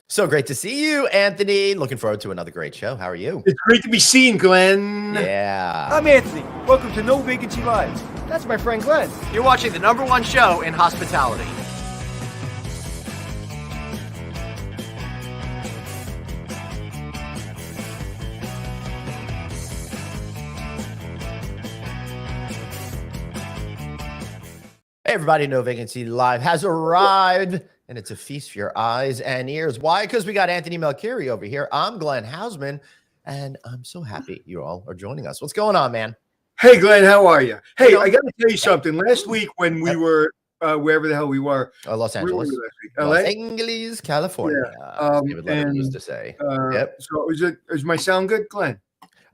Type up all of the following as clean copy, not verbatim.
So great to see you, Anthony. Looking forward to another great show. How are you? It's great to be seen, Glenn. Yeah. I'm Anthony. Welcome to No Vacancy Live. That's my friend Glenn. You're watching the #1 show in hospitality. Hey, everybody, No Vacancy Live has arrived, and it's a feast for your eyes and ears. Why? Because we got Anthony Melchiori over here. I'm Glenn Hausman, and I'm so happy you all are joining us. What's going on, man? Hey, Glenn, how are you? Hey, I got to tell you something. Last week when we were wherever the hell we were, Los Angeles, LA? Los Angeles, California. Yeah. David Letterman used to say. Yep. So is my sound good, Glenn?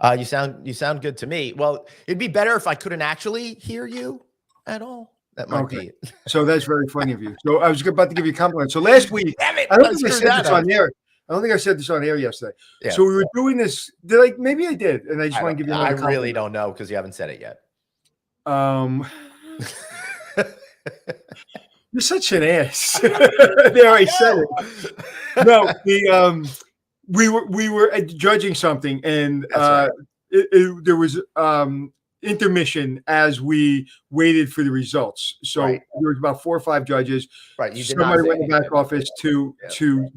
You sound good to me. Well, it'd be better if I couldn't actually hear you at all. That might be it. So that's very funny of you. So I was about to give you a compliment. So last week, Damn it, I don't think I said this on air. I don't think I said this on air yesterday. Yeah. So we were doing this. Maybe I did, and I just want to give you. I really don't know because you haven't said it yet. You're such an ass. There, I said it. No, we were judging something, and there was intermission as we waited for the results. So there was about 4 or 5 judges. Right. You did Somebody went in the back office to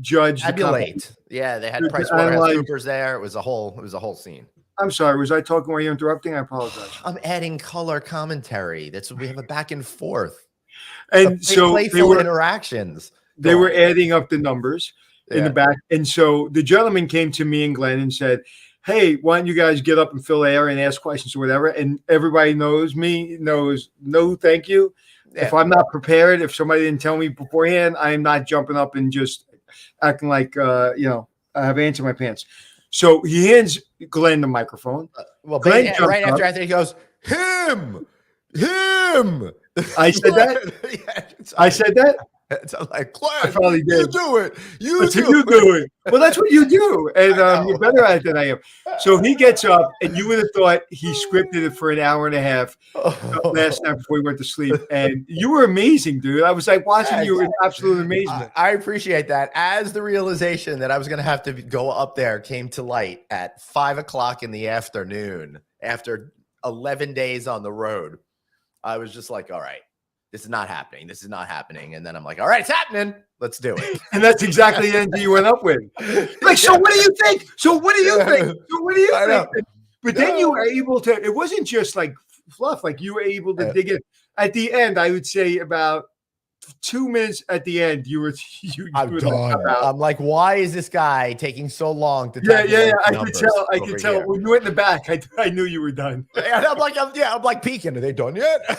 judge. Tabulate. Yeah, they had PricewaterhouseCoopers there. It was a whole scene. I'm sorry. Was I talking while you're interrupting? I apologize. I'm adding color commentary. That's what we have a back and forth. And so playful interactions. They were adding up the numbers in the back. And so the gentleman came to me and Glenn and said, hey, why don't you guys get up and fill air and ask questions or whatever? And everybody knows, no, thank you. Yeah. If I'm not prepared, if somebody didn't tell me beforehand, I am not jumping up and just acting like, I have ants in my pants. So he hands Glenn the microphone. Glenn right after Anthony goes, him. I said that? Yeah, I said that? It's like, Glenn, I probably did. You do it. You do it. Well, that's what you do. And you're better at it than I am. So he gets up, and you would have thought he scripted it for an hour and a half last night before he went to sleep. And you were amazing, dude. I was like watching you in absolute amazement. I appreciate that. As the realization that I was going to have to go up there came to light at 5:00 in the afternoon after 11 days on the road, I was just like, all right. This is not happening. And then I'm like, all right, it's happening. Let's do it. And that's exactly the answer you went up with. Like, so what do you think? But then you were able to, it wasn't just like fluff. Like you were able to dig in. At the end, I would say about 2 minutes at the end, you were done. I'm like, why is this guy taking so long to I could tell. When you went in the back, I knew you were done. And I'm like peeking. Are they done yet?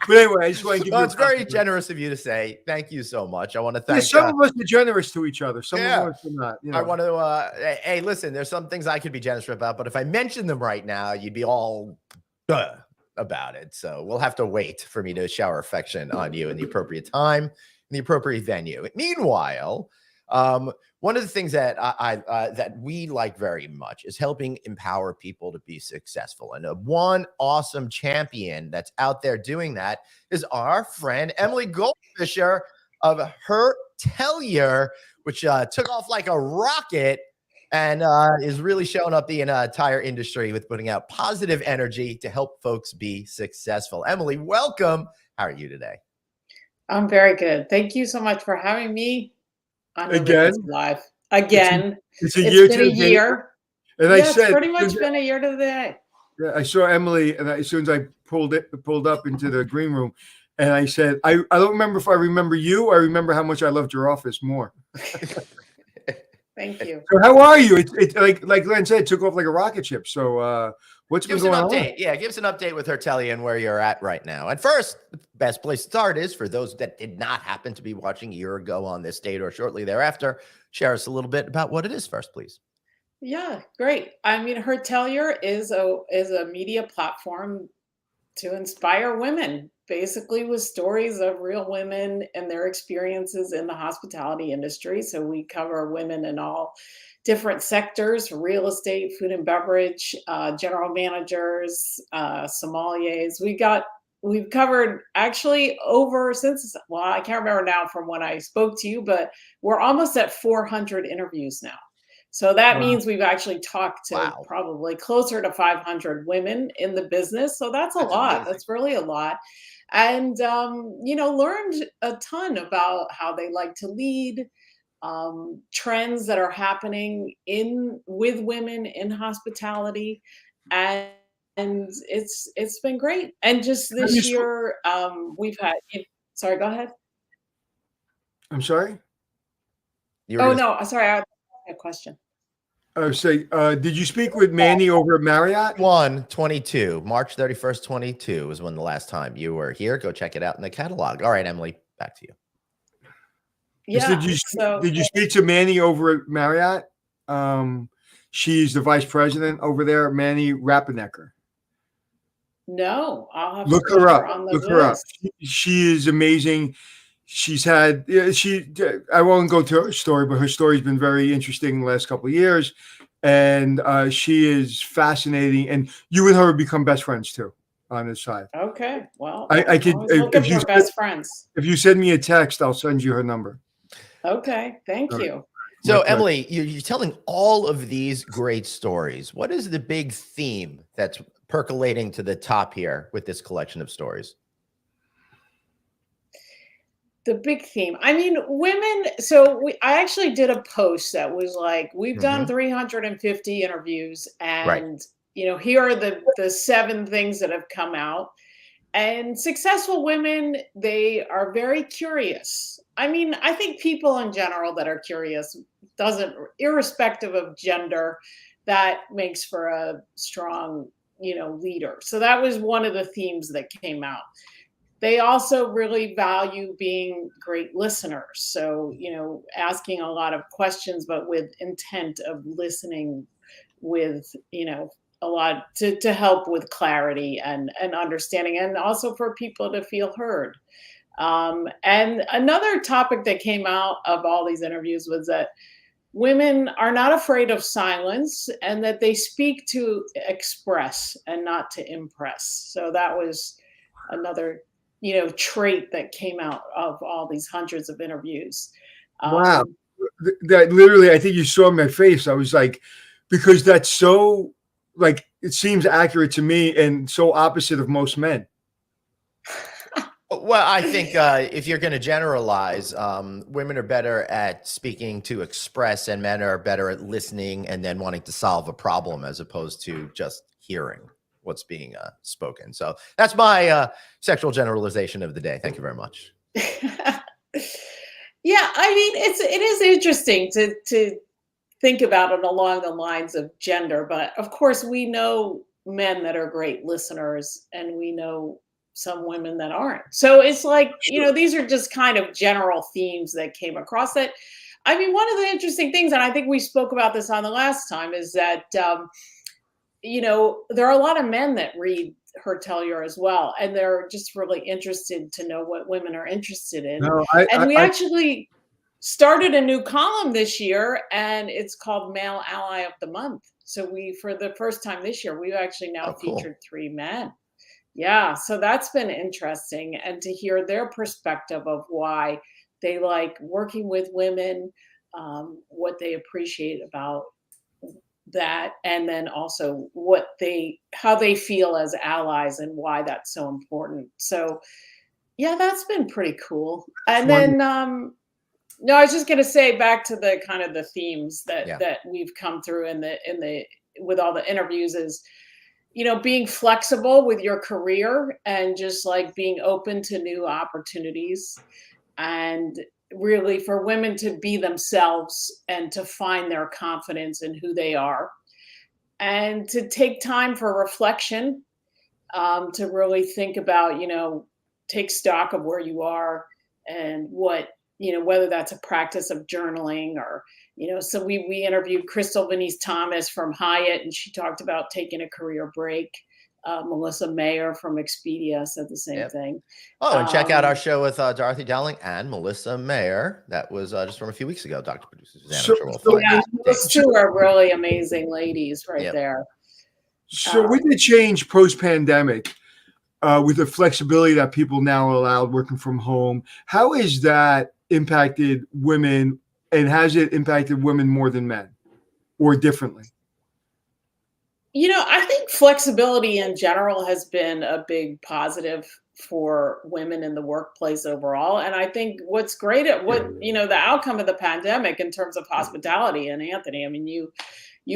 But anyway, I just want to give you. It's very generous of you to say. Thank you so much. I want to thank. Some of us are generous to each other. Some of us are not. I want to. Hey, listen. There's some things I could be generous about, but if I mention them right now, you'd be all about it. So we'll have to wait for me to shower affection on you in the appropriate time, in the appropriate venue. Meanwhile, one of the things that that we like very much is helping empower people to be successful. And one awesome champion that's out there doing that is our friend Emily Goldfischer of Hertelier, which took off like a rocket and is really showing up the entire industry with putting out positive energy to help folks be successful. Emily, welcome. How are you today? I'm very good. Thank you so much for having me. Again, live again. It's been a year. And I said, pretty much been a year to the day. Yeah, I saw Emily, and as soon as I pulled up into the green room, and I said, I don't remember if I remember you. I remember how much I loved your office more. Thank you. So how are you? It's like Glenn said, it took off like a rocket ship. So what's been going on? Yeah, give us an update with Hertelier and where you're at right now. And first, the best place to start is for those that did not happen to be watching a year ago on this date or shortly thereafter, share us a little bit about what it is first, please. Yeah, great. I mean, Hertelier is a media platform to inspire women, basically with stories of real women and their experiences in the hospitality industry. So we cover women in all different sectors: real estate, food and beverage, general managers, sommeliers. We got we've covered actually over since, well, I can't remember now from when I spoke to you, but we're almost at 400 interviews now. So that Wow. means we've actually talked to Wow. probably closer to 500 women in the business. So that's a That's lot. amazing. That's really a lot. And, learned a ton about how they like to lead, trends that are happening in with women in hospitality, and it's been great. And just Have you this year, we've had. Sorry, go ahead. I'm sorry. You were Oh gonna no, sorry, I had a question. Oh, say, did you speak with Manny over at Marriott? 22, March 31st, 22 was when the last time you were here. Go check it out in the catalog. All right, Emily, back to you. Just Yeah. So did you speak to Manny over at Marriott? She's the vice president over there, Manny Rappanecker. no, I'll have to Look put her her up. on the Look her up. list. She is amazing. She's had I won't go to her story, but her story's been very interesting the last couple of years, and she is fascinating. And you and her become best friends too on this side. Okay, well, I could always looking for best friends. if you send me a text, I'll send you her number. Okay, thank All right. you. So, My pleasure. Emily, you're telling all of these great stories. What is the big theme that's percolating to the top here with this collection of stories? The big theme. I mean, women. So I actually did a post that was like, we've done 350 interviews, Right. and here are the 7 things that have come out. And successful women, they are very curious. I mean, I think people in general that are curious doesn't, irrespective of gender, that makes for a strong, leader. So that was one of the themes that came out. They also really value being great listeners. So, asking a lot of questions, but with intent of listening with, a lot to help with clarity and understanding, and also for people to feel heard. And another topic that came out of all these interviews was that women are not afraid of silence, and that they speak to express and not to impress. So that was another trait that came out of all these hundreds of interviews. Wow. That literally, I think you saw my face. I was like, because that's so, like, it seems accurate to me and so opposite of most men. Well, I think if you're going to generalize, women are better at speaking to express, and men are better at listening and then wanting to solve a problem as opposed to just hearing what's being spoken. So that's my sexual generalization of the day. Thank you very much. Yeah, I mean, it is interesting to think about it along the lines of gender, but of course we know men that are great listeners, and we know some women that aren't. So it's like, these are just kind of general themes that came across it. I mean, one of the interesting things, and I think we spoke about this on the last time, is that there are a lot of men that read Hertelier as well, and they're just really interested to know what women are interested in. No, We actually started a new column this year, and it's called Male Ally of the Month. So for the first time this year, we've actually now featured 3 men. Yeah, so that's been interesting, and to hear their perspective of why they like working with women, what they appreciate about that, and then also how they feel as allies and why that's so important. So yeah, that's been pretty cool. And then no, I was just going to say, back to the kind of the themes that we've come through in the with all the interviews is, being flexible with your career, and just like being open to new opportunities, and really for women to be themselves and to find their confidence in who they are, and to take time for reflection, to really think about, take stock of where you are, and what, whether that's a practice of journaling, or, so we interviewed Crystal Venice Thomas from Hyatt, and she talked about taking a career break. Melissa Mayer from Expedia said the same thing. Oh, and check out our show with Dorothy Dowling and Melissa Mayer. That was just from a few weeks ago. Dr. Producer Susanna. Yeah, those 2 are really amazing ladies there. So with the change post-pandemic, with the flexibility that people now are allowed working from home, how has that impacted women, and has it impacted women more than men or differently? I think flexibility in general has been a big positive for women in the workplace overall. And I think what's great at the outcome of the pandemic in terms of hospitality, and Anthony, I mean, you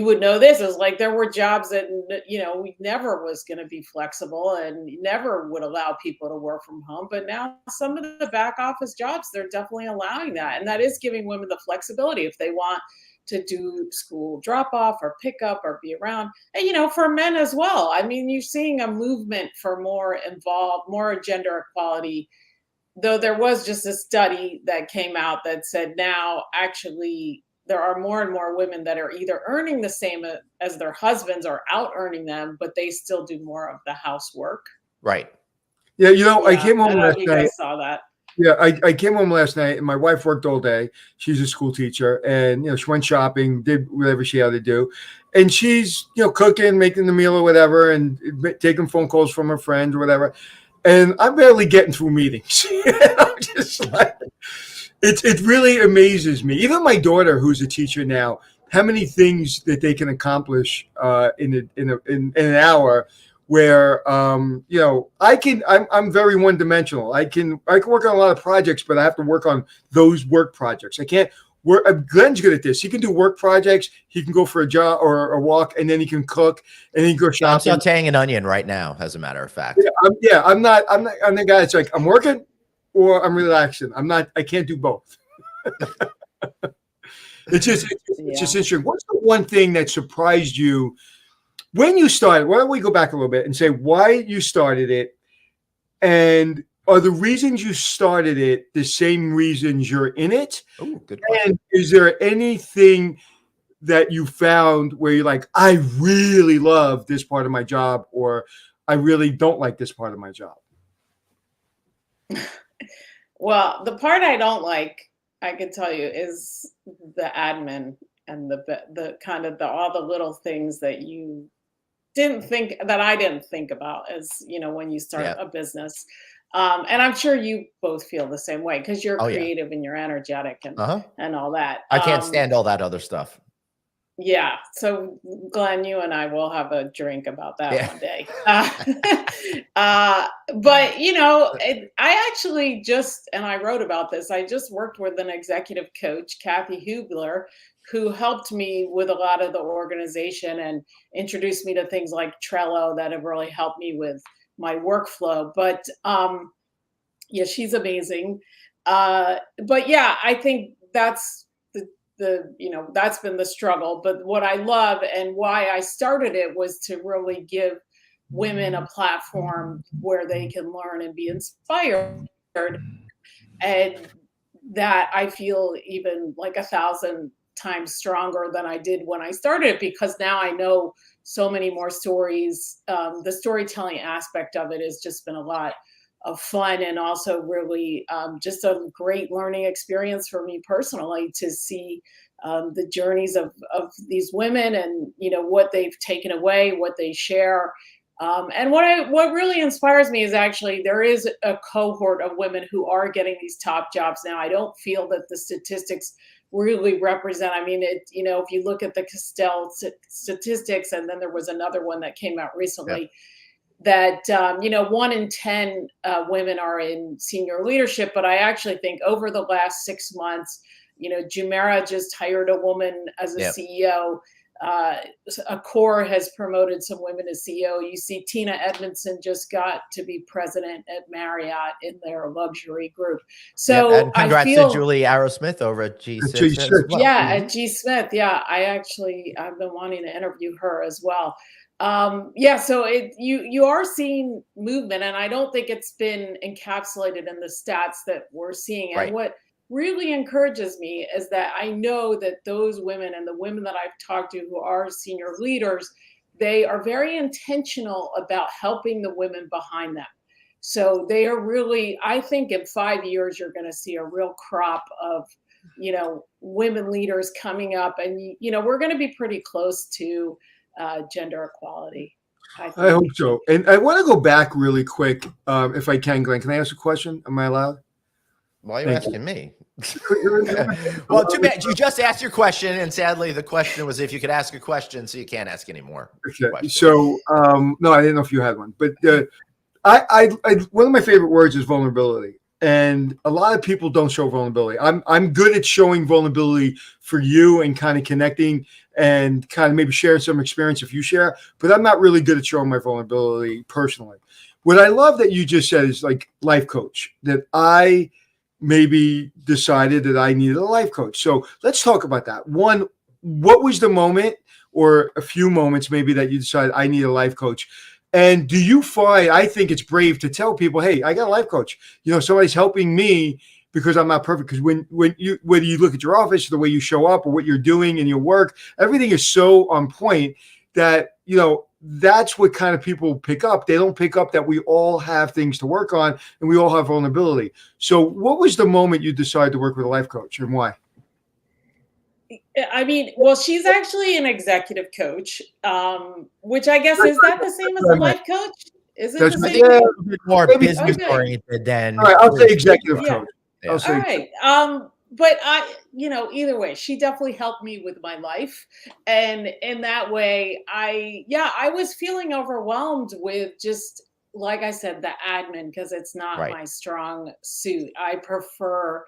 would know this is like there were jobs that we never was going to be flexible and never would allow people to work from home, but now some of the back office jobs, they're definitely allowing that, and that is giving women the flexibility if they want to do school drop off or pick up or be around. And for men as well, I mean, you're seeing a movement for more involved, more gender equality, though there was just a study that came out that said now actually there are more and more women that are either earning the same as their husbands or out earning them, but they still do more of the housework. Right. Yeah, I came home last you night. guys saw that. Yeah, I came home last night, and my wife worked all day. She's a school teacher, and she went shopping, did whatever she had to do, and she's cooking, making the meal or whatever, and taking phone calls from her friends or whatever. And I'm barely getting through meetings. I'm just like, it really amazes me. Even my daughter, who's a teacher now, how many things that they can accomplish in an hour. Where I'm very one dimensional. I can work on a lot of projects, but I have to work on those work projects. I can't work. Glenn's good at this. He can do work projects. He can go for a jog or a walk, and then he can cook, and then he can go shopping. I'm sauteing an onion right now, as a matter of fact. I'm the guy that's like, I'm working or I'm relaxing. I can't do both. It's just interesting. What's the one thing that surprised you when you started? Why don't we go back a little bit and say why you started it, and are the reasons you started it the same reasons you're in it? Oh, good question. And is there anything that you found where you're like, I really love this part of my job, or I really don't like this part of my job? Well, the part I don't like, I can tell you, is the admin and the kind of all the little things that I didn't think about as when you start a business. And I'm sure you both feel the same way because you're creative and you're energetic and all that. I can't stand all that other stuff. Yeah. So Glenn, you and I will have a drink about that one day. But I actually and I wrote about this, I just worked with an executive coach, Kathy Hubler, who helped me with a lot of the organization and introduced me to things like Trello that have really helped me with my workflow. But she's amazing. But yeah, I think that's that's been the struggle. But what I love and why I started it was to really give women a platform where they can learn and be inspired. And that I feel even like 1,000 times stronger than I did when I started, because now I know so many more stories. The storytelling aspect of it has just been a lot of fun, and also really just a great learning experience for me personally to see the journeys of these women and what they've taken away, what they share. And what really inspires me is actually there is a cohort of women who are getting these top jobs now. I don't feel that the statistics really represent. I mean, if you look at the Castell statistics, and then there was another one that came out recently that 1 in 10 women are in senior leadership. But I actually think over the last 6 months, Jumeirah just hired a woman as a CEO. Accor has promoted some women as CEO. You see Tina Edmondson just got to be president at Marriott in their luxury group. So and congrats to Julie Arrowsmith over at G Smith. At G Smith. Yeah, I've been wanting to interview her as well. So you are seeing movement, and I don't think it's been encapsulated in the stats that we're seeing. And what really encourages me is that I know that those women and the women that I've talked to who are senior leaders, they are very intentional about helping the women behind them. So they are really, I think in 5 years, you're going to see a real crop of, women leaders coming up, and, we're going to be pretty close to gender equality. I I think. hope so. And I want to go back really quick, if I can, Glenn. Can I ask a question? Am I allowed? Why are you Thank you. asking me? Well, too bad. You just asked your question, and sadly, the question was if you could ask a question, so you can't ask any more Okay. questions. So, no, I didn't know if you had one, but one of my favorite words is vulnerability, and a lot of people don't show vulnerability. I'm good at showing vulnerability for you and kind of connecting and kind of maybe sharing some experience if you share, but I'm not really good at showing my vulnerability personally. What I love that you just said is like life coach, that I maybe decided that I needed a life coach. So let's talk about that. One, what was the moment or a few moments maybe that you decided I need a life coach? And do you find, I think it's brave to tell people, hey, I got a life coach. You know, somebody's helping me because I'm not perfect. Because when you, whether you look at your office, the way you show up or what you're doing in your work, everything is so on point that, you know, that's what kind of people pick up. They don't pick up that we all have things to work on and we all have vulnerability. So what was the moment you decided to work with a life coach and why? I mean, well, she's actually an executive coach, which I guess is that the same as a life coach? Is it That's the I right. same think Yeah, it's a bit more maybe. business Okay. oriented than. All right, I'll say executive Yeah. coach. Yeah. I'll say All right. But I, you know, either way, she definitely helped me with my life. And in that way, I was feeling overwhelmed with just, like I said, the admin, because it's not Right. my strong suit. I prefer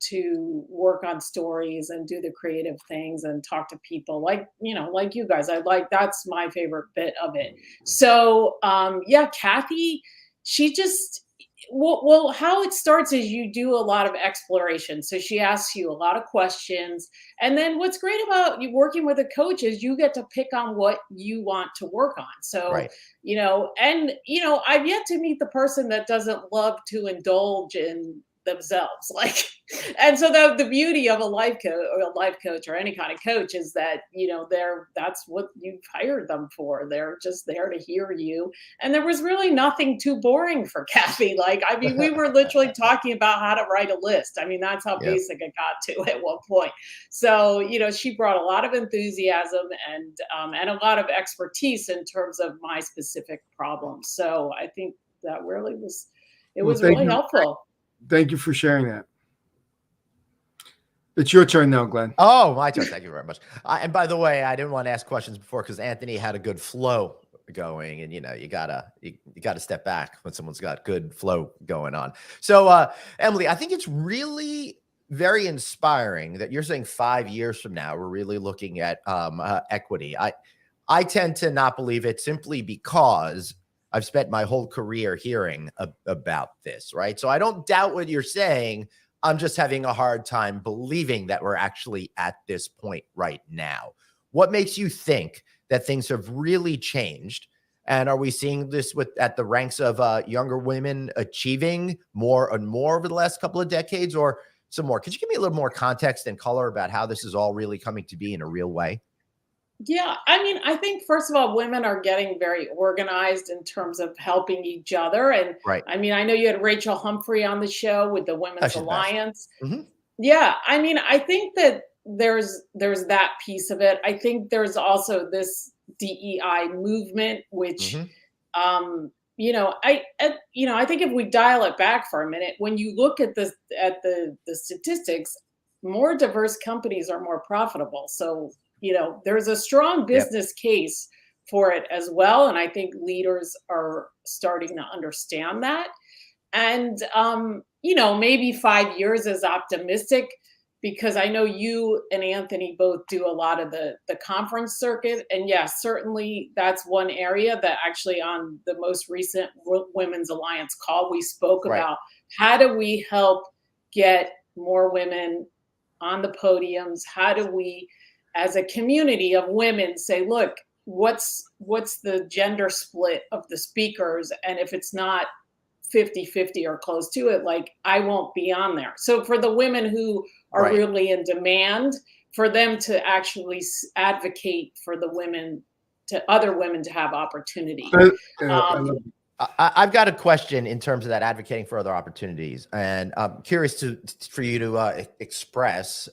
to work on stories and do the creative things and talk to people like, you know, like you guys. That's my favorite bit of it. So, yeah, Kathy, she just, well, how it starts is you do a lot of exploration. So she asks you a lot of questions. And then what's great about you working with a coach is you get to pick on what you want to work on. So, Right. you know, and, you know, I've yet to meet the person that doesn't love to indulge in themselves. Like, and so the beauty of a life coach or any kind of coach is that, you know, that's what you've hired them for. They're just there to hear you. And there was really nothing too boring for Kathy. Like, I mean, we were literally talking about how to write a list. I mean, that's how Yeah. basic it got to at one point. So, you know, she brought a lot of enthusiasm and a lot of expertise in terms of my specific problems. So I think that really was Thank really you. helpful. Thank you for sharing that. It's your turn now, Glenn. Oh, my turn. Thank you very much. And by the way, I didn't want to ask questions before because Anthony had a good flow going, and you know, you gotta step back when someone's got good flow going on. So, Emily, I think it's really very inspiring that you're saying 5 years from now we're really looking at equity. I tend to not believe it simply because I've spent my whole career hearing about this, right? So I don't doubt what you're saying. I'm just having a hard time believing that we're actually at this point right now. What makes you think that things have really changed? And are we seeing this at the ranks of younger women achieving more and more over the last couple of decades, or some more? Could you give me a little more context and color about how this is all really coming to be in a real way? Yeah, I mean, I think first of all, women are getting very organized in terms of helping each other. And Right. I mean, I know you had Rachel Humphrey on the show with the Women's She's the best. Alliance. Mm-hmm. Yeah, I mean, I think that there's that piece of it. I think there's also this DEI movement, which Mm-hmm. you know, I think if we dial it back for a minute, when you look at the statistics, more diverse companies are more profitable. So, you know, there's a strong Yep. business case for it as well. And I think leaders are starting to understand that. And you know, maybe 5 years is optimistic because I know you and Anthony both do a lot of the conference circuit. And yes, certainly that's one area that actually on the most recent Women's Alliance call, we spoke Right. about how do we help get more women on the podiums? How do we, as a community of women, say, look, what's the gender split of the speakers? And if it's not 50-50 or close to it, like I won't be on there. So for the women who are Right. really in demand, for them to actually advocate for other women to have opportunity. I've got a question in terms of that advocating for other opportunities, and I'm curious for you to express,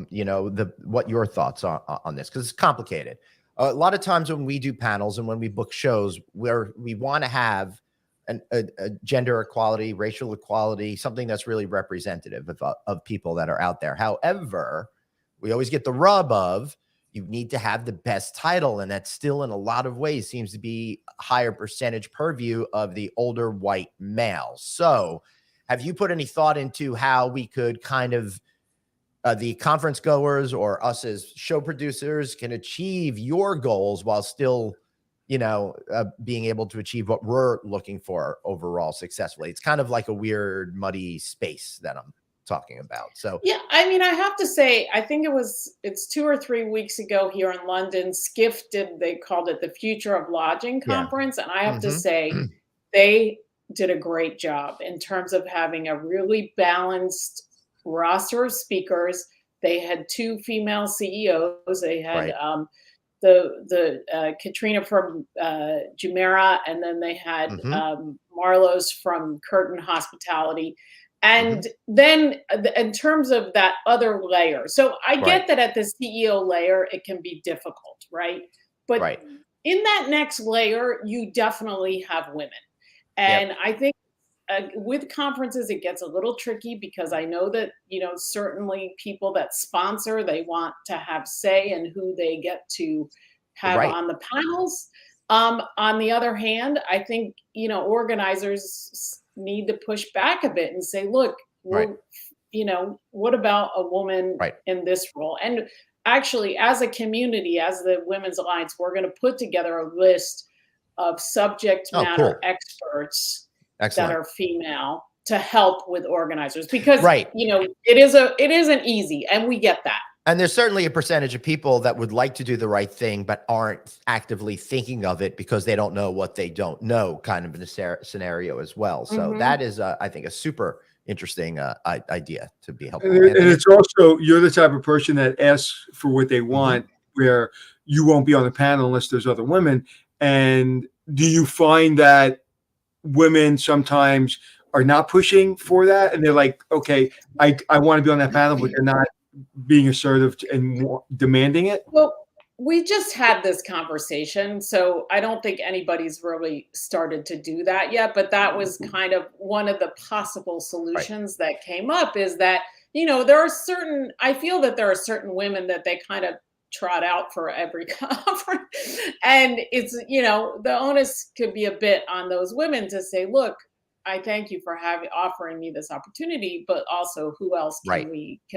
you know, what your thoughts are on this because it's complicated. a lot of times when we do panels and when we book shows, where we want to have a gender equality, racial equality, something that's really representative of people that are out there. However, we always get the rub of you need to have the best title, and that still in a lot of ways seems to be a higher percentage purview of the older white males. So have you put any thought into how we could kind of the conference goers or us as show producers can achieve your goals while still, being able to achieve what we're looking for overall successfully? It's kind of like a weird, muddy space that I'm talking about. So yeah, I mean, I have to say, I think it's 2 or 3 weeks ago here in London, Skiff they called it the Future of Lodging yeah. Conference. And I have to Mhm. say, they did a great job in terms of having a really balanced roster of speakers. They had 2 female CEOs. They had Right. Katrina from Jumeirah, and then they had Mhm. Marlowe's from Curtin Hospitality. Mhm. And then in terms of that other layer, so I Right. get that at the CEO layer, it can be difficult, right? But Right. in that next layer, you definitely have women. Yep. And I think with conferences, it gets a little tricky because I know that, certainly people that sponsor, they want to have say in who they get to have Right. on the panels. On the other hand, I think, organizers need to push back a bit and say, look, Right. what about a woman Right. in this role? And actually, as a community, as the Women's Alliance, we're going to put together a list of subject Oh, matter cool. experts that Excellent. are female to help with organizers, because Right. it isn't easy, and we get that. And there's certainly a percentage of people that would like to do the right thing, but aren't actively thinking of it because they don't know what they don't know, kind of in a scenario as well. So that is, I think, a super interesting idea to be helpful. And it's also, you're the type of person that asks for what they want, where you won't be on the panel unless there's other women. And do you find that women sometimes are not pushing for that, and they're like, okay, I want to be on that panel, but they're not being assertive and demanding it? Well, we just had this conversation, so I don't think anybody's really started to do that yet, but that was kind of one of the possible solutions that came up, is that, I feel that there are certain women that they kind of trot out for every conference. And it's, the onus could be a bit on those women to say, look, I thank you for offering me this opportunity, but also who else can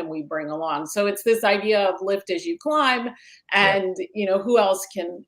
we bring along? So it's this idea of lift as you climb, and who else can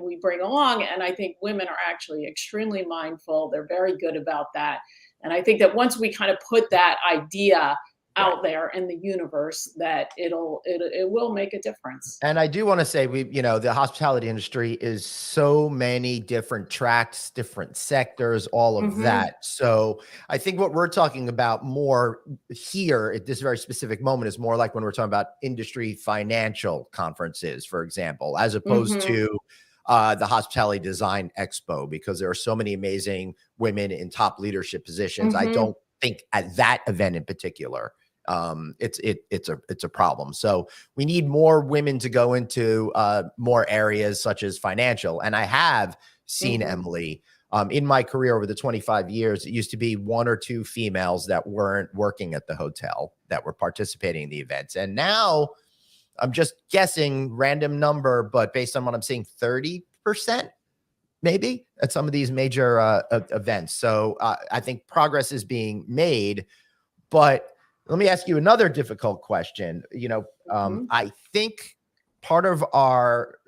we bring along? And I think women are actually extremely mindful. They're very good about that. And I think that once we kind of put that idea out there in the universe, that it will make a difference. And I do want to say, the hospitality industry is so many different tracks, different sectors, all of that. So I think what we're talking about more here at this very specific moment is more like when we're talking about industry financial conferences, for example, as opposed to the Hospitality Design Expo, because there are so many amazing women in top leadership positions. I don't think at that event in particular, it's a problem. So we need more women to go into more areas such as financial. And I have seen, Emily, in my career over the 25 years, it used to be 1 or 2 females that weren't working at the hotel that were participating in the events. And now I'm just guessing, random number, but based on what I'm seeing, 30% maybe at some of these major events. So I think progress is being made. But let me ask you another difficult question. I think part of our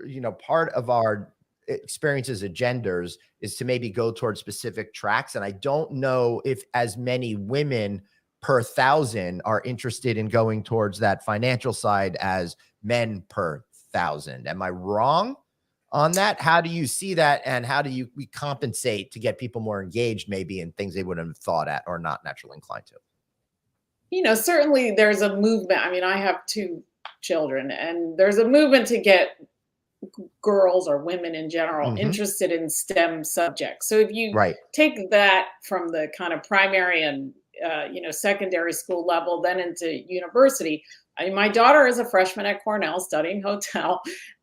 experiences as genders is to maybe go towards specific tracks. And I don't know if as many women per 1,000 are interested in going towards that financial side as men per 1,000. Am I wrong on that? How do you see that? And how do we compensate to get people more engaged maybe in things they wouldn't have thought at or not naturally inclined to? Certainly there's a movement. I mean, I have 2 children, and there's a movement to get girls or women in general interested in STEM subjects. So if you take that from the kind of primary and secondary school level, then into university, I mean, my daughter is a freshman at Cornell studying hotel.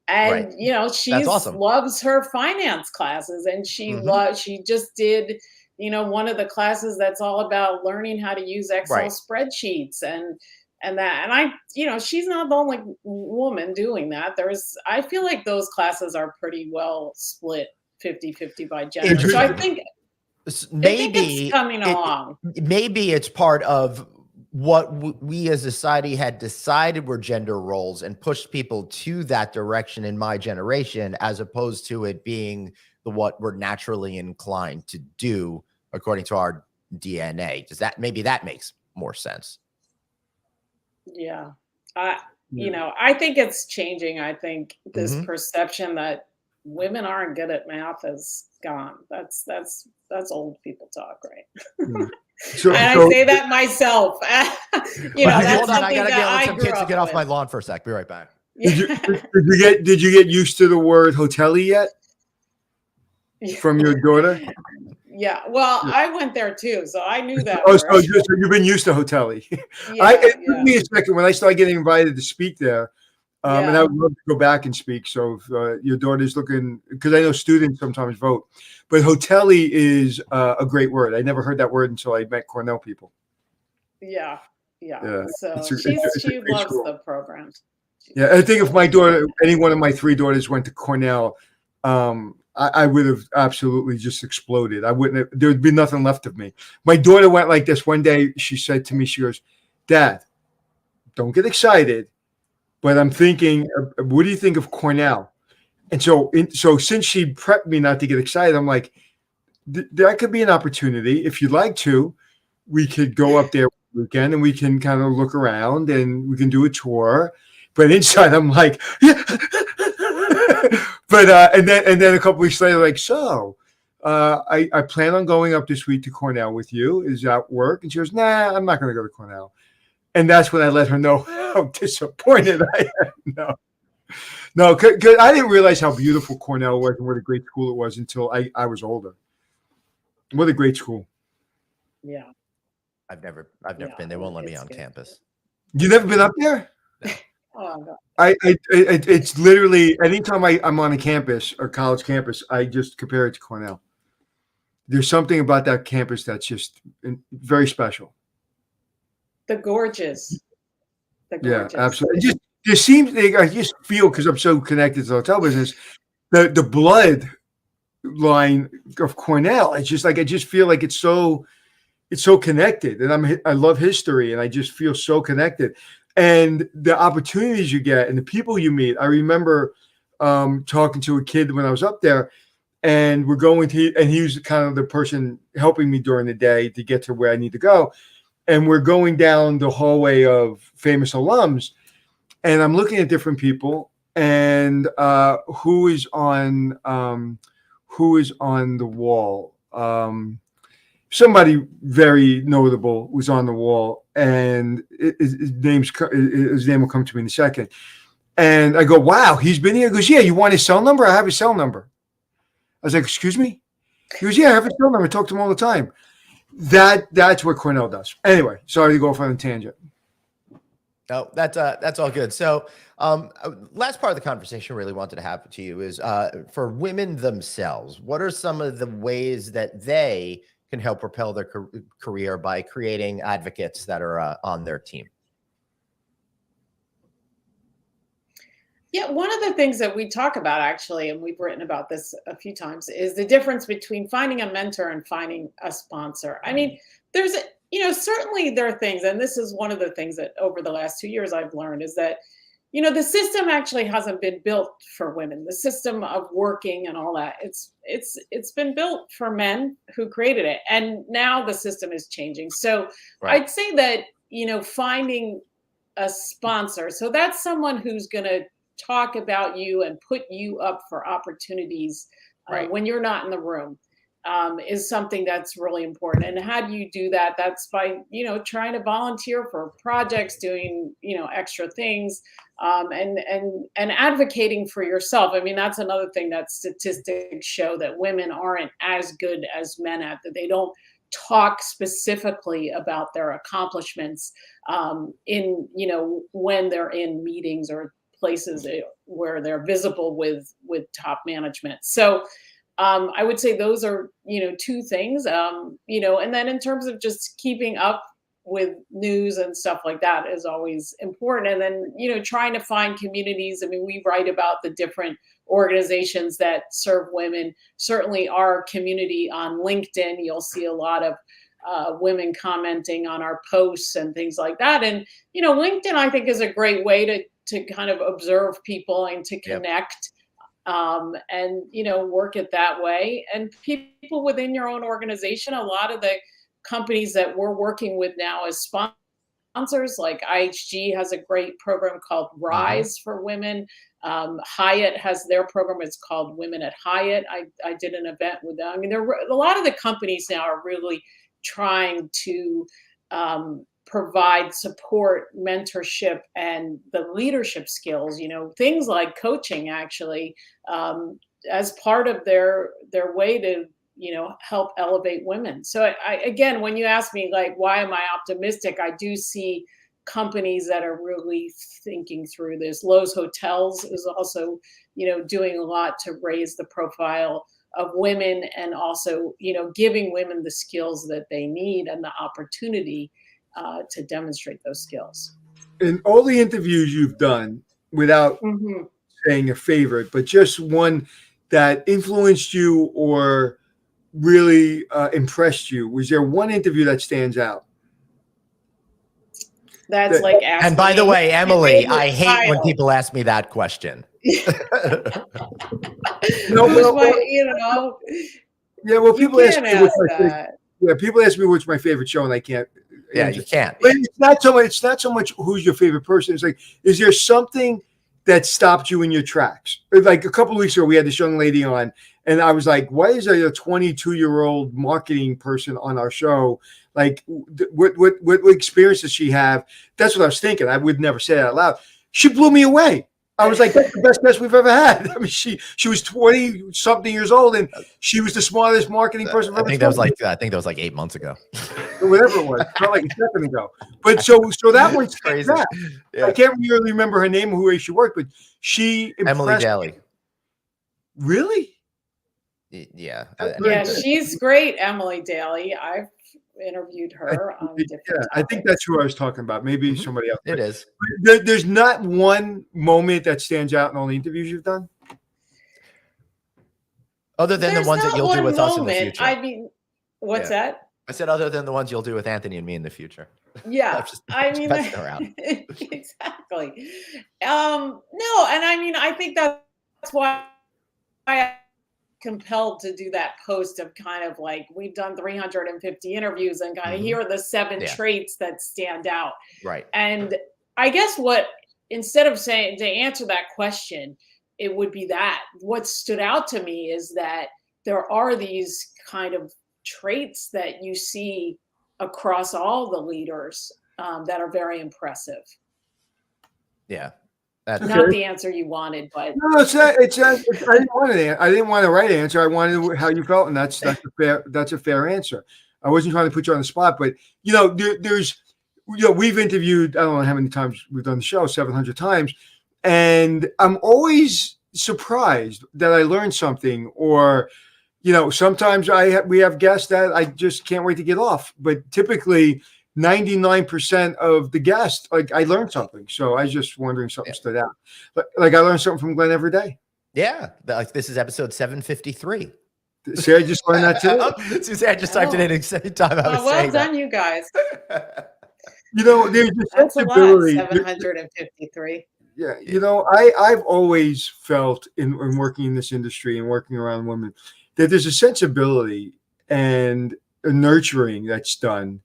Right. And That's she's awesome. loves her finance classes, and Hmm. she just did one of the classes that's all about learning how to use Excel Right. spreadsheets and that. And she's not the only woman doing that. I feel like those classes are pretty well split 50-50 by gender. So I Interesting. think it's Maybe coming along. maybe it's part of what we as a society had decided were gender roles and pushed people to that direction in my generation, as opposed to it being what we're naturally inclined to do according to our DNA. Maybe that makes more sense? Yeah. I Yeah. I think it's changing. I think this Hmm. perception that women aren't good at math is gone. That's old people talk, right? Yeah. So, And I so say that myself. Hey, That's hold on. I something gotta that let I some grew kids to up get off my with. lawn for a sec. Be right back. Yeah. did you get used to the word Hertelier yet from your daughter? Yeah. Well, I went there too, so I knew that Oh, word. so you've been used to Hertelier. Yeah, It took yeah, me a second when I started getting invited to speak there. And I yeah. would love to go back and speak. So if your daughter's looking, because I know students sometimes vote, but Hotelli is a great word. I never heard that word until I met Cornell people. Yeah, yeah. Yeah, So it's a she great loves school. the programs. Yeah, I think if my daughter, any one of my three daughters went to Cornell, I would have absolutely just exploded. I wouldn't have, there would be nothing left of me. My daughter went like this one day. She said to me, she goes, "Dad, don't get excited, but I'm thinking, what do you think of Cornell?" And so since she prepped me not to get excited, I'm like, that could be an opportunity. If you'd like to, we could go up there weekend and we can kind of look around and we can do a tour. But inside, I'm like, yeah. But and then a couple weeks later, like, so I plan on going up this week to Cornell with you. Is that work? And she goes, nah, I'm not going to go to Cornell. And that's when I let her know how disappointed I am. No, because I didn't realize how beautiful Cornell was and what a great school it was until I was older. What a great school. Yeah, I've never yeah. been. They won't let me It's on good. campus. You never been up there? No. Oh, no. It's literally anytime I'm on a campus or college campus, I just compare it to Cornell. There's something about that campus that's just very special. The gorges. The Yeah, gorges. absolutely. It just there seems I just feel because I'm so connected to the hotel business, the blood line of Cornell. It's just like I just feel like it's so connected, and I love history, and I just feel so connected, and the opportunities you get and the people you meet. I remember talking to a kid when I was up there, and he was kind of the person helping me during the day to get to where I need to go, and we're going down the hallway of famous alums, and I'm looking at different people, and who is on the wall. Somebody very notable was on the wall, and his name will come to me in a second. And I go, "Wow, he's been here." He goes, "Yeah, you want his cell number? I have his cell number." I was like, "Excuse me?" He goes, "Yeah, I have his cell number. I talk to him all the time." That's what Cornell does. Anyway, sorry to go off on a tangent. No, that's all good. So, last part of the conversation I really wanted to have to you is for women themselves. What are some of the ways that they can help propel their career by creating advocates that are on their team? Yeah, one of the things that we talk about actually, and we've written about this a few times, is the difference between finding a mentor and finding a sponsor. I mean, certainly there are things, and this is one of the things that over the last 2 years I've learned is that, the system actually hasn't been built for women. The system of working and all that, it's been built for men who created it, and now the system is changing. So Right. I'd say that finding a sponsor, so that's someone who's going to talk about you and put you up for opportunities Right. when you're not in the room, is something that's really important. And how do you do that? That's by trying to volunteer for projects, doing extra things, and advocating for yourself. I mean, that's another thing that statistics show that women aren't as good as men at, that they don't talk specifically about their accomplishments in, when they're in meetings or places where they're visible with top management. So I would say those are, two things, and then in terms of just keeping up with news and stuff like that is always important. And then, trying to find communities. I mean, we write about the different organizations that serve women. Certainly our community on LinkedIn, you'll see a lot of women commenting on our posts and things like that. And, LinkedIn, I think, is a great way to kind of observe people and to connect. And work it that way. And people within your own organization, a lot of the companies that we're working with now as sponsors, like IHG has a great program called Rise for Women. Hyatt has their program. It's called Women at Hyatt. I did an event with them. I mean, a lot of the companies now are really trying to provide support, mentorship, and the leadership skills, things like coaching, actually, as part of their way to, help elevate women. So again, when you ask me, like, why am I optimistic? I do see companies that are really thinking through this. Lowe's Hotels is also, doing a lot to raise the profile of women, and also, giving women the skills that they need and the opportunity to demonstrate those skills. In all the interviews you've done, without saying a favorite, but just one that influenced you or really impressed you, was there one interview that stands out? That's like asking. And by the way, Emily, I hate when people ask me that question. People ask me people ask me what's my favorite show, and I can't. Yeah, you can't. But it's not so much who's your favorite person. It's like, is there something that stopped you in your tracks? Like a couple of weeks ago, we had this young lady on, and I was like, why is a 22-year-old marketing person on our show? Like, what experience does she have? That's what I was thinking. I would never say that out loud. She blew me away. I was like, that's the best guest we've ever had. I mean, she was 20-something years old, and she was the smartest marketing person I've ever I think that was like 8 months ago. Whatever it was. Felt like a second ago. But so that one's crazy. Yeah. I can't really remember her name or who she worked, but she impressed Emily Daly. me. Really? Yeah. Yeah, she's great, Emily Daly. I've interviewed her on different topics. I think that's who I was talking about. Maybe somebody else. It is. There's not one moment that stands out in all the interviews you've done? Other than the ones that you'll do with us in the future. I mean, what's that? I said other than the ones you'll do with Anthony and me in the future. Yeah. I mean, exactly. No, and I mean, I think that's why I'm compelled to do that post of kind of like, we've done 350 interviews and kind of here are the 7 traits that stand out. Right. And I guess instead of saying, to answer that question, it would be that what stood out to me is that there are these kind of traits that you see across all the leaders that are very impressive. Yeah. That's not the answer you wanted, but no, it's not. I didn't want a right answer. I wanted how you felt, and that's a fair answer. I wasn't trying to put you on the spot, but we've interviewed, I don't know how many times we've done the show, 700 times, and I'm always surprised that I learned something, or sometimes we have guests that I just can't wait to get off, but typically 99% of the guests, like, I learned something. So I was just wondering, something stood out. Like I learned something from Glenn every day. Yeah. Like this is episode 753. See, I just learned that too. Susie, I just typed it in at the same time. Well done, you guys. There's a sensibility. 753. Yeah. I've always felt in working in this industry and working around women that there's a sensibility and a nurturing that's done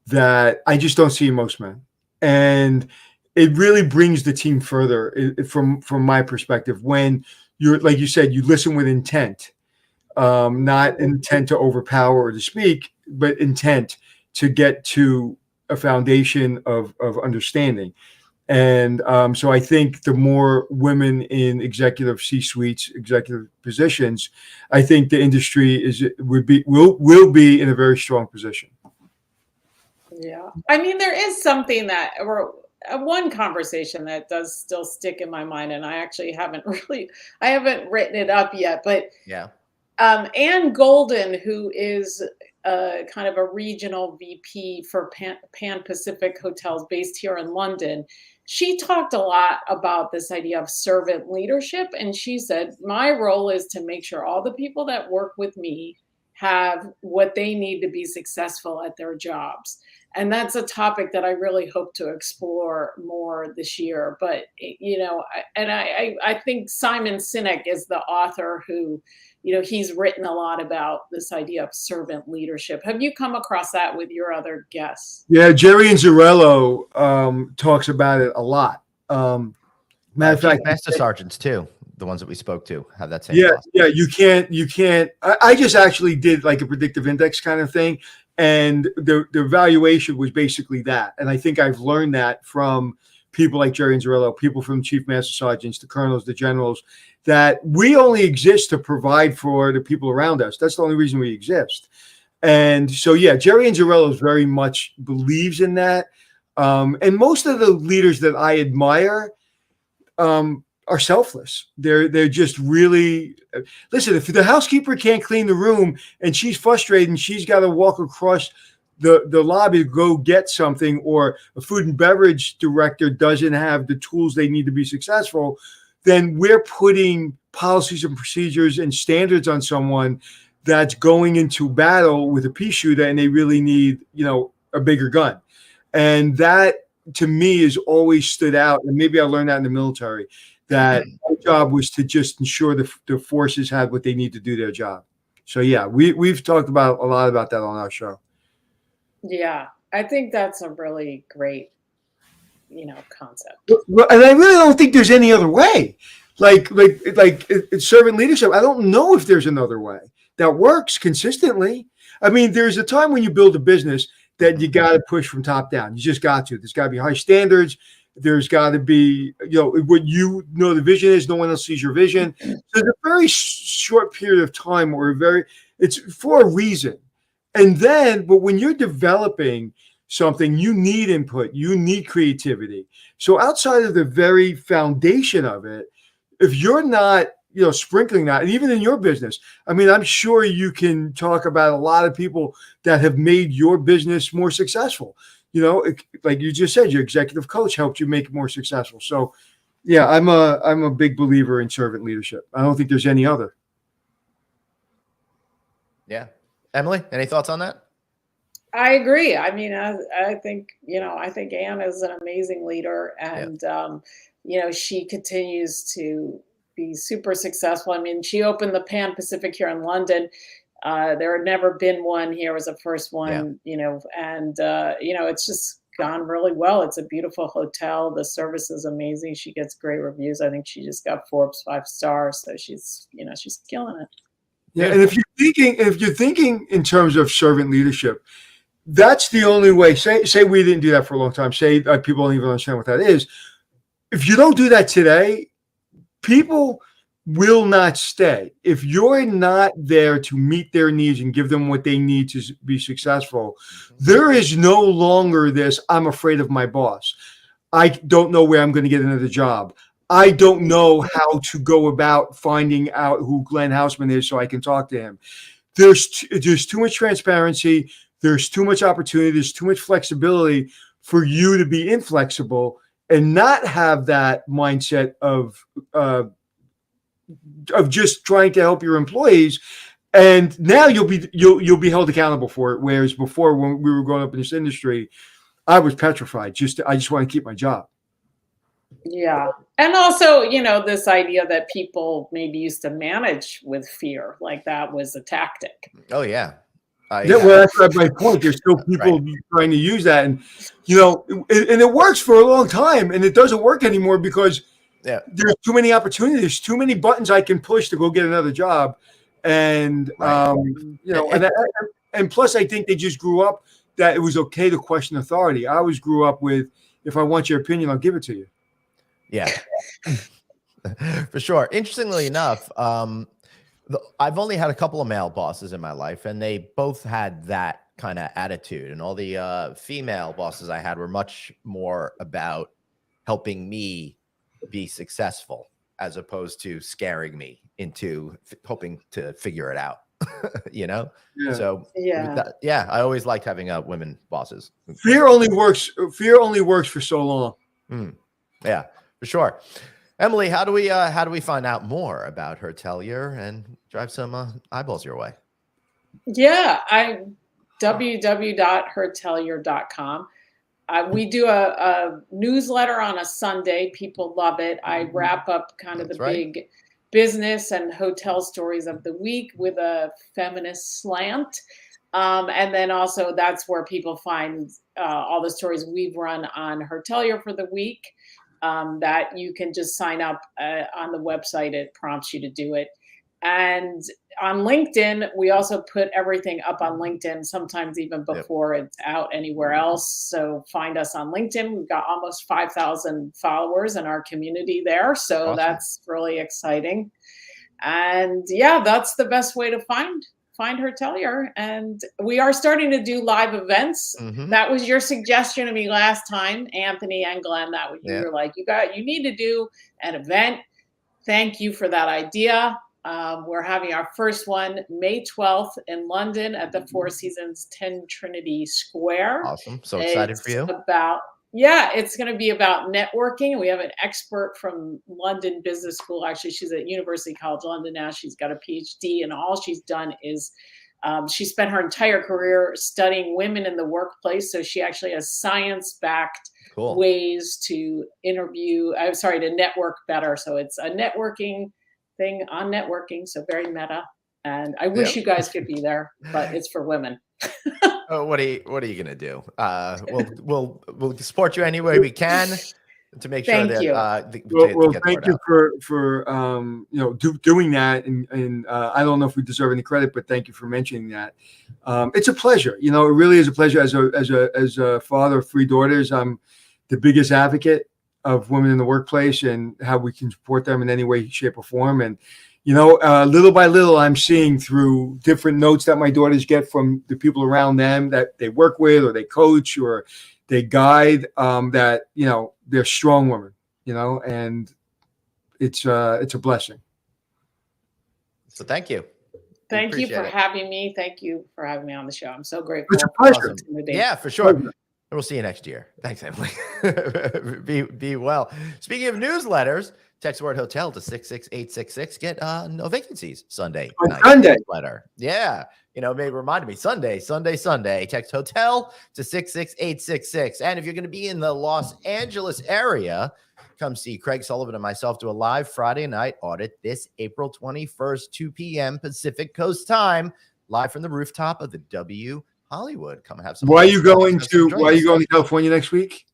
that I just don't see in most men. And it really brings the team further from my perspective when you're, like you said, you listen with intent, not intent to overpower or to speak, but intent to get to a foundation of understanding. And so I think the more women in executive C-suites, executive positions, I think the industry will be in a very strong position. Yeah. I mean, there is something that, or one conversation that does still stick in my mind, and I actually I haven't written it up yet, but Yeah. Anne Golden, who is kind of a regional VP for Pan Pacific Hotels based here in London, she talked a lot about this idea of servant leadership. And she said, my role is to make sure all the people that work with me have what they need to be successful at their jobs. And that's a topic that I really hope to explore more this year. But, I think Simon Sinek is the author who, he's written a lot about this idea of servant leadership. Have you come across that with your other guests? Yeah, Jerry Anzarello talks about it a lot. Matter of fact, Master Sergeants too, the ones that we spoke to, have that same. Yeah, philosophy. yeah, you can't. I just actually did like a predictive index kind of thing, and the evaluation was basically that. And I think I've learned that from people like Jerry Anzarello, people from Chief Master Sergeants, the colonels, the generals, that we only exist to provide for the people around us. That's the only reason we exist. And so, yeah, Jerry Anzarello very much believes in that. And most of the leaders that I admire are selfless. They're just really, listen, if the housekeeper can't clean the room and she's frustrated and she's got to walk across the lobby to go get something, or a food and beverage director doesn't have the tools they need to be successful, then we're putting policies and procedures and standards on someone that's going into battle with a pea shooter and they really need, a bigger gun. And that to me has always stood out. And maybe I learned that in the military, that my job was to just ensure the forces had what they need to do their job. So yeah, we've talked about a lot about that on our show. Yeah, I think that's a really great, concept. And I really don't think there's any other way. Like it's servant leadership. I don't know if there's another way that works consistently. I mean, there's a time when you build a business that you got to push from top down. You just got to. There's got to be high standards. There's got to be, what the vision is. No one else sees your vision. So there's a very short period of time where it's for a reason. And then, but when you're developing something, you need input, you need creativity. So outside of the very foundation of it, if you're not, sprinkling that, and even in your business, I mean, I'm sure you can talk about a lot of people that have made your business more successful. Like you just said, your executive coach helped you make it more successful. So yeah, I'm a big believer in servant leadership. I don't think there's any other. Yeah. Emily, any thoughts on that? I agree. I mean, I think, I think Anne is an amazing leader, and, she continues to be super successful. I mean, she opened the Pan Pacific here in London. There had never been one. Here was the first one, and, it's just gone really well. It's a beautiful hotel. The service is amazing. She gets great reviews. I think she just got Forbes 5 stars. So she's killing it. Yeah. And if you're thinking in terms of servant leadership, that's the only way. Say we didn't do that for a long time. Say people don't even understand what that is. If you don't do that today, people will not stay. If you're not there to meet their needs and give them what they need to be successful, there is no longer this, I'm afraid of my boss. I don't know where I'm going to get another job. I don't know how to go about finding out who Glenn Houseman is so I can talk to him. There's too much transparency. There's too much opportunity. There's too much flexibility for you to be inflexible and not have that mindset of just trying to help your employees. And now you'll be held accountable for it. Whereas before, when we were growing up in this industry, I was petrified. I just want to keep my job. Yeah. And also, this idea that people maybe used to manage with fear, like that was a tactic. Oh, yeah. Well, that's my point. There's still people trying to use that. And, and it works for a long time. And it doesn't work anymore because there's too many opportunities. There's too many buttons I can push to go get another job. And, and plus, I think they just grew up that it was okay to question authority. I always grew up with, if I want your opinion, I'll give it to you. Yeah, for sure. Interestingly enough, I've only had a couple of male bosses in my life, and they both had that kind of attitude. And all the female bosses I had were much more about helping me be successful, as opposed to scaring me into hoping to figure it out. You know? Yeah. So Yeah. I always liked having women bosses. Fear only works for so long. Yeah, for sure. Emily, how do we find out more about Hertelier and drive some eyeballs your way? Yeah, www.hertelier.com. We do a newsletter on a Sunday. People love it. I wrap up kind of the big business and hotel stories of the week with a feminist slant. And then also that's where people find all the stories we've run on Hertelier for the week, that you can just sign up on the website. It prompts you to do it. And on LinkedIn, we also put everything up on LinkedIn, sometimes even before it's out anywhere else. So find us on LinkedIn. We've got almost 5,000 followers in our community there. So that's really exciting. And yeah, that's the best way to find Hertelier. And we are starting to do live events. That was your suggestion to me last time, Anthony and Glenn. That was, you were like, you need to do an event. Thank you for that idea. We're having our first one May 12th in London at the Four Seasons 10 Trinity Square. Awesome. So excited for you. It's going to be about networking. We have an expert from London Business School. Actually, she's at University College London now. She's got a PhD, and all she's done is she spent her entire career studying women in the workplace. So she actually has science-backed ways to to network better. So it's a networking thing on networking, so very meta. And I wish you guys could be there, but it's for women. Oh, what are you gonna do? We'll support you any way we can to make sure that. Thank you for doing that, and I don't know if we deserve any credit, but thank you for mentioning that. It's a pleasure. It really is a pleasure. As a father of 3 daughters, I'm the biggest advocate of women in the workplace and how we can support them in any way, shape, or form. And, little by little, I'm seeing through different notes that my daughters get from the people around them that they work with, or they coach, or they guide, that, they're strong women, and it's a blessing. So thank you. Thank you for having me. Thank you for having me on the show. I'm so grateful. It's a pleasure. Yeah, for sure. We'll see you next year. Thanks, Emily. be well. Speaking of newsletters, text the word hotel to 66866. Get no vacancies Sunday night newsletter. Yeah. It may remind me Sunday. Text hotel to 66866. And if you're going to be in the Los Angeles area, come see Craig Sullivan and myself do a live Friday night audit this April 21st, 2 p.m. Pacific Coast time, live from the rooftop of the W Hollywood. Come and have some. Why are you going to California next week?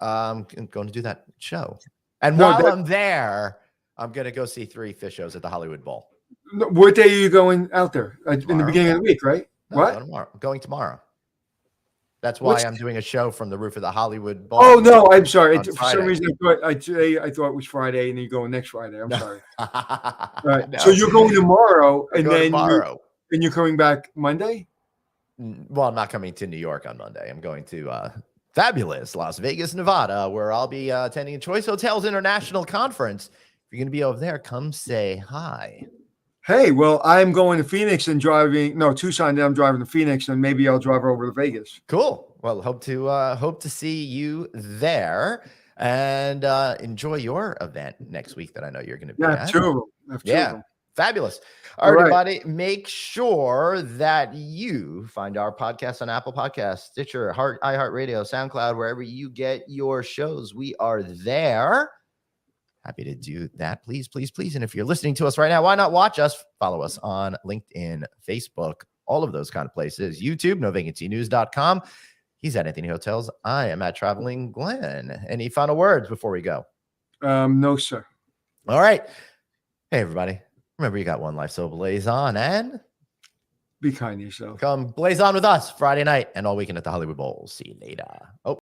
I'm going to do that show. And while I'm there, I'm going to go see 3 fish shows at the Hollywood Bowl. What day are you going out there? In the beginning of the week, right? What? Tomorrow. I'm going tomorrow. That's why I'm doing a show from the roof of the Hollywood Bowl. Oh, no, I'm sorry. For some reason, I thought it was Friday, and then you're going next Friday. I'm sorry. All right. No. So you're going tomorrow, and then you're coming back Monday? Well, I'm not coming to New York on Monday. I'm going to fabulous Las Vegas, Nevada, where I'll be attending a Choice Hotels International Conference. If you're going to be over there, come say hi. Hey, well, I'm going to Phoenix and Tucson. Then I'm driving to Phoenix, and maybe I'll drive over to Vegas. Cool. Well, hope to see you there, and enjoy your event next week that I know you're going to be at. Two of them. Fabulous. All right, everybody, make sure that you find our podcast on Apple Podcasts, Stitcher, iHeartRadio, SoundCloud, wherever you get your shows. We are there. Happy to do that. Please, please, please. And if you're listening to us right now, why not watch us? Follow us on LinkedIn, Facebook, all of those kind of places. YouTube, novacancynews.com. He's at Anthony Hotels. I am at Traveling Glenn. Any final words before we go? No, sir. All right. Hey, everybody. Remember, you got one life, so blaze on and be kind to yourself. Come blaze on with us Friday night and all weekend at the Hollywood Bowl. See you later. Oh.